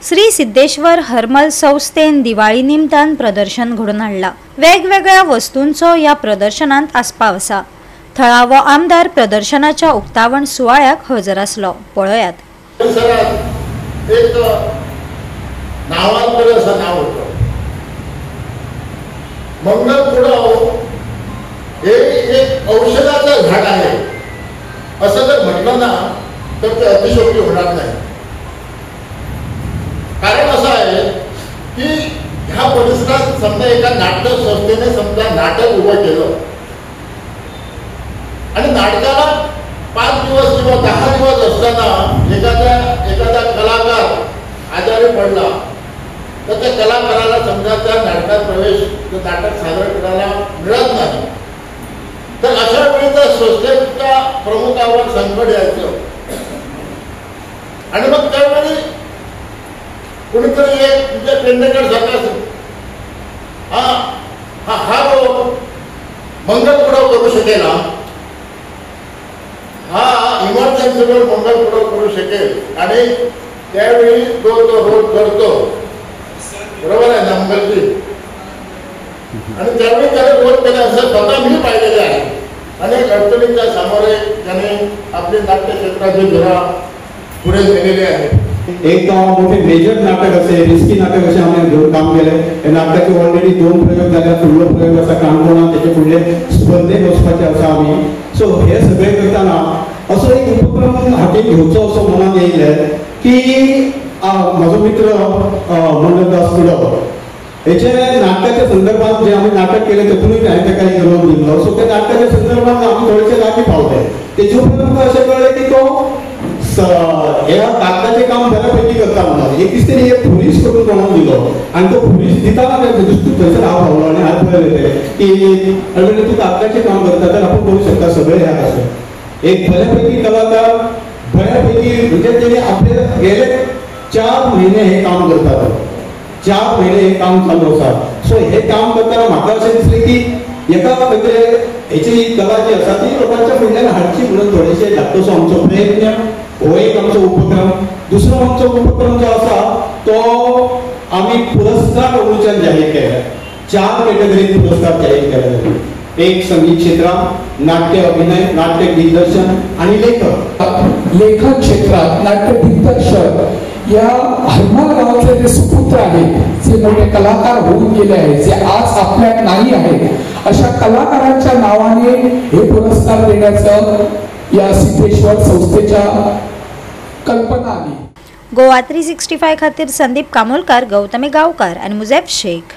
श्री सिद्धेश्वर हर्मल संस्थेन दिवाळी निमतान प्रदर्शन घडून हाडला। वेगवेगळ्या वस्तूंचो या प्रदर्शनात आस्पाव आसा। थळावो आमदार प्रदर्शनाच्या उक्तावण सुवाळ्याक हजर आसलो। पळयात। एक नावांतर असं नाव होतं मंगलकुडव हे एक औषधाचं झाड आहे असं जर म्हटलं ना तर ते अतिशयोक्ती होणार नाही। कारण असं आहे की ह्या परिसरात समजा एका नाटक संस्थेने समजा नाटक उभं केलं आणि नाटकाला 5 दिवस किंवा 10 दिवस असताना एखादा कलाकार आजारी पडला तर त्या कलाकाराला समजा त्या नाटकात प्रवेश नाटक सादर करायला मिळत नाही तर अशा वेळी त्या संस्थेच्या प्रमुखावर संकट यायचं आणि मग त्यावेळी कुणीतरी एक म्हणजे पेंडेकर सारखा हा मंगलकुडव करू शकेल, हा इमर्जन्सीवर मंगलकुडव करू शकेल आणि त्यावेळी तो रोज करतो, बरोबर आहे ना मंगलजी? आणि त्यावेळी त्याला रोज केला असं स्वतः मी पाहिलेले आहे। अनेक अडचणींच्या सामोरे त्याने आपले नाट्य क्षेत्राची धुरा पुढे नेलेली आहे। एक मोठे मेजर नाटक असे रिस्की नाटक असे आम्ही घेऊन काम केले। या नाटकाचे ऑलरेडी 2 प्रयोग झाले, फुडलो प्रयोग असा काणकोणात त्याचे फुडले स्पर्धेक वचपाचे आसा आमी। सो हे सगळे करताना असो एक उपक्रम हाती घेवचो असो मनात येयले की माझो मित्र मंडलदास कुडव हेचे नाटकाच्या संदर्भात जे आम्ही नाटक केले तेतूनच हांवें ताका एक रोल दिल्लो। सो त्या नाटकाच्या संदर्भात आम्ही थोडेशे लागीं पावले। तेचे उपरांत अशें कळ्ळें की तो ह्या कागदाचे काम बऱ्यापैकी करता म्हणून एक दीस तेणी एक पुलीस करून कोणाक दिलो आणि तो पुलीस दिताना थंयसर हांव पावलो आनी हांवें पळयलें की म्हणजे तूं कागदाचें काम करता तर आपण करूं शकता सगळे ह्या अशें। एक बऱ्यापैकी कलाकार बऱ्यापैकी म्हणजे तेणी आपले गेले 4 महिने हे काम करतात, 4 महिने हे काम चालू आसा। सो हे काम करताना म्हाका अशें दिसलें की एका म्हणजे हेची कला जी आसा ती लोकांच्या फुडल्यान हाडची म्हणून थोडेशे धाकटोसो आमचो प्रयत्न हो एक आमचो उपक्रम। दुसरो आमचो उपक्रम जो आसा तो आम्ही पुरस्कार अनुदान जाहीर केला। 4 कॅटेगरीत पुरस्कार जाहीर केले। एक संगीत क्षेत्रात, नाट्य अभिनय, नाट्य दिग्दर्शन आणि लेखन क्षेत्रात नाट्य दिग्दर्शक या हरमल गावातले जे सुपुत्र आहेत जे मोठे कलाकार होऊन गेले आहेत जे आज आपल्यात नाही आहेत अशा कलाकारांच्या नावाने हे पुरस्कार देण्याचं या सिद्धेश्वर संस्थेच्या कल्पना आली। गोवा 365 खातीर संदीप कामोलकार, गौतमी गावकार आणि मुजेब शेख।